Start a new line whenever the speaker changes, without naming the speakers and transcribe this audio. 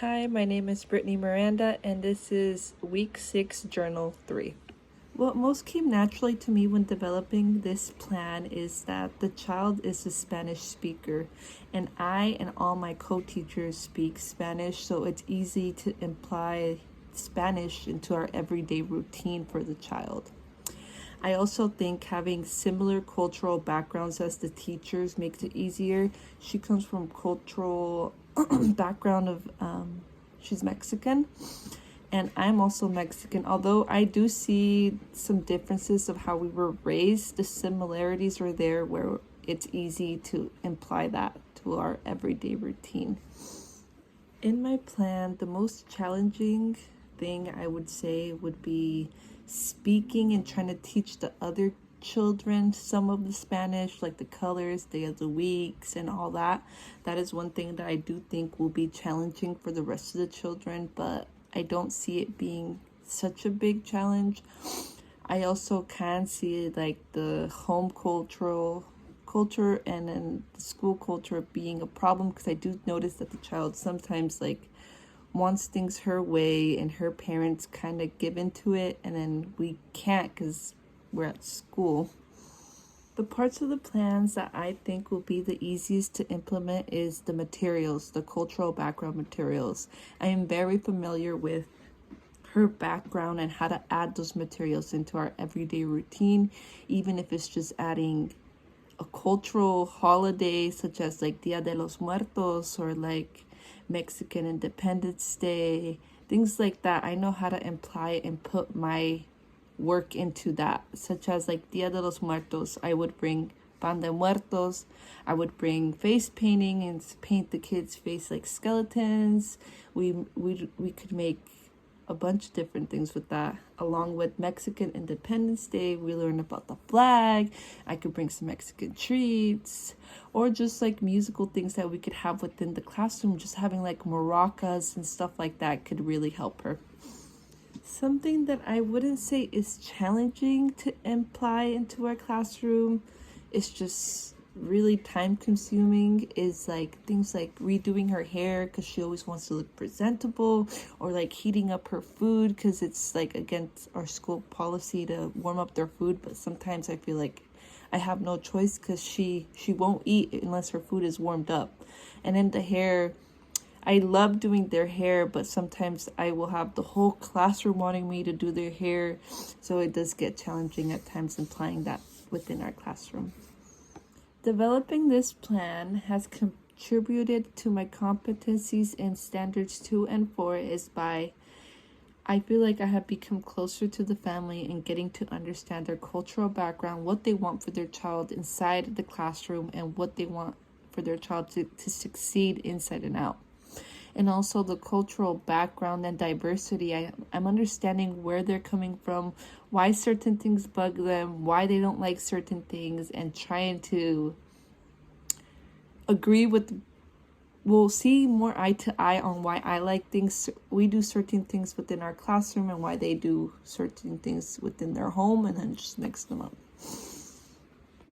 Hi, my name is Brittany Miranda, and this is Week 6, Journal 3. What most came naturally to me when developing this plan is that the child is a Spanish speaker, and I and all my co-teachers speak Spanish, so it's easy to imply Spanish into our everyday routine for the child. I also think having similar cultural backgrounds as the teachers makes it easier. She comes from cultural background of she's Mexican, and I'm also Mexican. Although I do see some differences of how we were raised, the similarities are there where it's easy to imply that to our everyday routine. In my plan, the most challenging thing I would say would be speaking and trying to teach the other children some of the Spanish, like the colors, day of the weeks, and all that. That is one thing that I do think will be challenging for the rest of the children, but I don't see it being such a big challenge. I also can see like the home culture and then the school culture being a problem, because I do notice that the child sometimes like wants things her way and her parents kind of give into it, and then we can't because we're at school. The parts of the plans that I think will be the easiest to implement is the materials, the cultural background materials. I am very familiar with her background and how to add those materials into our everyday routine, even if it's just adding a cultural holiday such as like Dia de los Muertos or like Mexican Independence Day, things like that. I know how to imply and put my work into that, such as like Dia de los Muertos. I would bring pan de muertos. I would bring face painting and paint the kids' face like skeletons. We could make a bunch of different things with that. Along with Mexican Independence Day, we learn about the flag. I could bring some Mexican treats, or just like musical things that we could have within the classroom. Just having like maracas and stuff like that could really help her. Something that I wouldn't say is challenging to imply into our classroom, is just really time consuming, is like things like redoing her hair because she always wants to look presentable, or like heating up her food because it's like against our school policy to warm up their food, but sometimes I feel like I have no choice because she won't eat unless her food is warmed up. And then the hair, I love doing their hair, but sometimes I will have the whole classroom wanting me to do their hair, so it does get challenging at times implying that within our classroom. Developing this plan has contributed to my competencies in standards 2 and 4 is by, I feel like I have become closer to the family and getting to understand their cultural background, what they want for their child inside the classroom, and what they want for their child to succeed inside and out. And also the cultural background and diversity. I'm understanding where they're coming from, why certain things bug them, why they don't like certain things, and trying to agree with, we'll see more eye to eye on why I like things. We do certain things within our classroom and why they do certain things within their home, and then just mix them up.